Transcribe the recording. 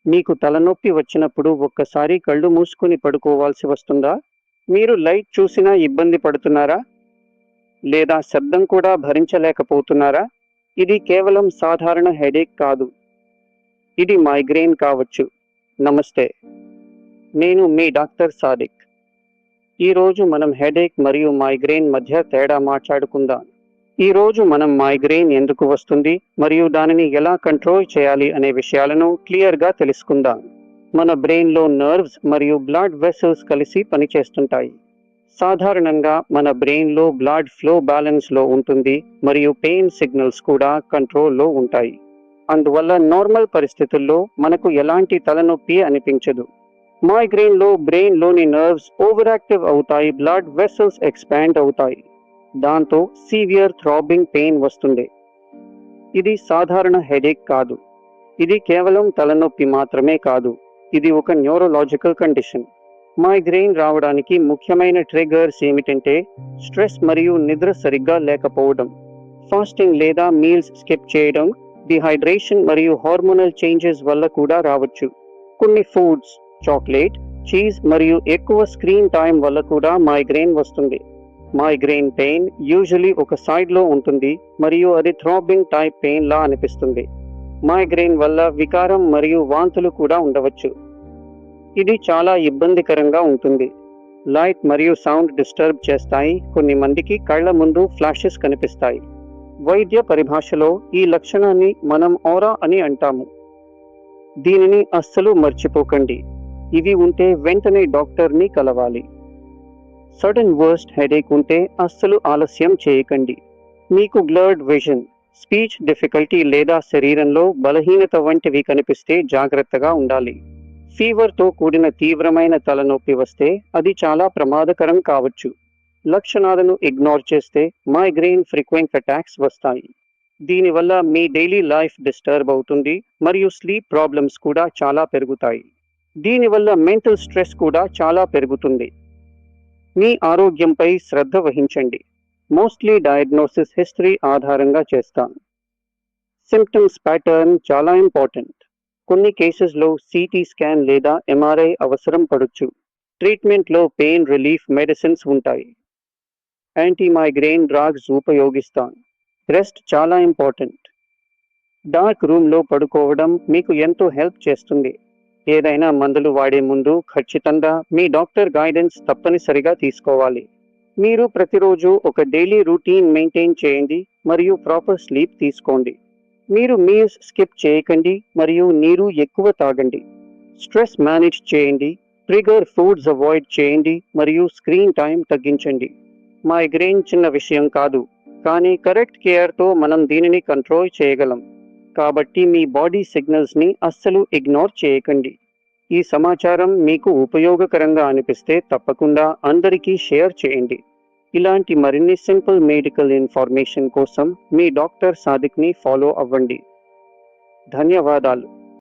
మీకు తలనొప్పి వచ్చినప్పుడు ఒక్కసారి కళ్ళు మూసుకుని పడుకోవాల్సి వస్తుందా? మీరు లైట్ చూసినా ఇబ్బంది పడుతున్నారా? లేదా శబ్దం కూడా భరించలేకపోతున్నారా? ఇది కేవలం సాధారణ హెడేక్ కాదు. ఇది మైగ్రేన్ కావచ్చు. నమస్తే, నేను మీ డాక్టర్ సాదిక్. ఈరోజు మనం హెడేక్ మరియు మైగ్రేన్ మధ్య తేడా మాట్లాడుకుందాం. ఈరోజు మనం మైగ్రేన్ ఎందుకు వస్తుంది మరియు దానిని ఎలా కంట్రోల్ చేయాలి అనే విషయాలను క్లియర్గా తెలుసుకుందాం. మన బ్రెయిన్లో నర్వ్స్ మరియు బ్లడ్ వెసల్స్ కలిసి పనిచేస్తుంటాయి. సాధారణంగా మన బ్రెయిన్లో బ్లడ్ ఫ్లో బ్యాలెన్స్లో ఉంటుంది మరియు పెయిన్ సిగ్నల్స్ కూడా కంట్రోల్లో ఉంటాయి. అందువల్ల నార్మల్ పరిస్థితుల్లో మనకు ఎలాంటి తలనొప్పి అనిపించదు. మైగ్రేన్లో బ్రెయిన్లోని నర్వ్స్ ఓవర్ యాక్టివ్ అవుతాయి, బ్లడ్ వెసల్స్ ఎక్స్పాండ్ అవుతాయి. దాంతో సివియర్ థ్రాబింగ్ పెయిన్ వస్తుంది. ఇది సాధారణ హెడేక్ కాదు. ఇది కేవలం తలనొప్పి మాత్రమే కాదు. ఇది ఒక న్యూరోలాజికల్ కండిషన్. మైగ్రేన్ రావడానికి ముఖ్యమైన ట్రిగర్స్ ఏమిటంటే స్ట్రెస్ మరియు నిద్ర సరిగ్గా లేకపోవడం, ఫాస్టింగ్ లేదా మీల్స్ స్కిప్ చేయడం, డిహైడ్రేషన్ మరియు హార్మోనల్ చేంజెస్ వల్ల కూడా రావచ్చు. కొన్ని ఫుడ్స్, చాక్లెట్, చీజ్ మరియు ఎక్కువ స్క్రీన్ టైం వల్ల కూడా మైగ్రేన్ వస్తుంది. మైగ్రేన్ పెయిన్ యూజువలీ ఒక సైడ్లో ఉంటుంది మరియు అది థ్రాబింగ్ టైప్ పెయిన్ లా అనిపిస్తుంది. మైగ్రేన్ వల్ల వికారం మరియు వాంతులు కూడా ఉండవచ్చు. ఇది చాలా ఇబ్బందికరంగా ఉంటుంది. లైట్ మరియు సౌండ్ డిస్టర్బ్ చేస్తాయి. కొన్ని మందికి కళ్ళ ముందు ఫ్లాషెస్ కనిపిస్తాయి. వైద్య పరిభాషలో ఈ లక్షణాన్ని మనం ఆరా అని అంటాము. దీనిని అస్సలు మర్చిపోకండి. ఇవి ఉంటే వెంటనే డాక్టర్ని కలవాలి. సడన్ వర్స్ట్ హెడేక్ ఉంటే అస్సలు ఆలస్యం చేయకండి. మీకు బ్లర్డ్ విజన్, స్పీచ్ డిఫికల్టీ లేదా శరీరంలో బలహీనత వంటివి కనిపిస్తే జాగ్రత్తగా ఉండాలి. ఫీవర్తో కూడిన తీవ్రమైన తలనొప్పి వస్తే అది చాలా ప్రమాదకరం కావచ్చు. లక్షణాలను ఇగ్నోర్ చేస్తే మైగ్రేన్ ఫ్రీక్వెంట్ అటాక్స్ వస్తాయి. దీనివల్ల మీ డైలీ లైఫ్ డిస్టర్బ్ అవుతుంది మరియు స్లీప్ ప్రాబ్లమ్స్ కూడా చాలా పెరుగుతాయి. దీనివల్ల మెంటల్ స్ట్రెస్ కూడా చాలా పెరుగుతుంది. మీ ఆరోగ్యంపై శ్రద్ధ వహించండి. మోస్ట్లీ డయాగ్నోసిస్ హిస్టరీ ఆధారంగా చేస్తాం. సిమ్టమ్స్ ప్యాటర్న్ చాలా ఇంపార్టెంట్. కొన్ని కేసెస్లో సిటీ స్కాన్ లేదా ఎంఆర్ఐ అవసరం పడొచ్చు. ట్రీట్మెంట్లో పెయిన్ రిలీఫ్ మెడిసిన్స్ ఉంటాయి. యాంటీ మైగ్రేన్ డ్రగ్స్ ఉపయోగిస్తాం. రెస్ట్ చాలా ఇంపార్టెంట్. డార్క్ రూమ్లో పడుకోవడం మీకు ఎంతో హెల్ప్ చేస్తుంది. ఏదైనా మందులు వాడే ముందు ఖచ్చితంగా మీ డాక్టర్ గైడెన్స్ తప్పనిసరిగా తీసుకోవాలి. మీరు ప్రతిరోజు ఒక డైలీ రూటీన్ మెయింటైన్ చేయండి మరియు ప్రాపర్ స్లీప్ తీసుకోండి. మీరు మీల్స్ స్కిప్ చేయకండి మరియు నీరు ఎక్కువ తాగండి. స్ట్రెస్ మేనేజ్ చేయండి. ట్రిగర్ ఫుడ్స్ అవాయిడ్ చేయండి మరియు స్క్రీన్ టైం తగ్గించండి. మైగ్రేన్ చిన్న విషయం కాదు, కానీ కరెక్ట్ కేర్తో మనం దీనిని కంట్రోల్ చేయగలం. కాబట్టి మీ బాడీ సిగ్నల్స్ని అస్సలు ఇగ్నోర్ చేయకండి. ఈ సమాచారం మీకు ఉపయోగకరంగా అనిపిస్తే తప్పకుండా అందరికీ షేర్ చేయండి. ఇలాంటి మరిన్ని సింపుల్ మెడికల్ ఇన్ఫర్మేషన్ కోసం మీ డాక్టర్ సాదిక్ని ఫాలో అవ్వండి. ధన్యవాదాలు.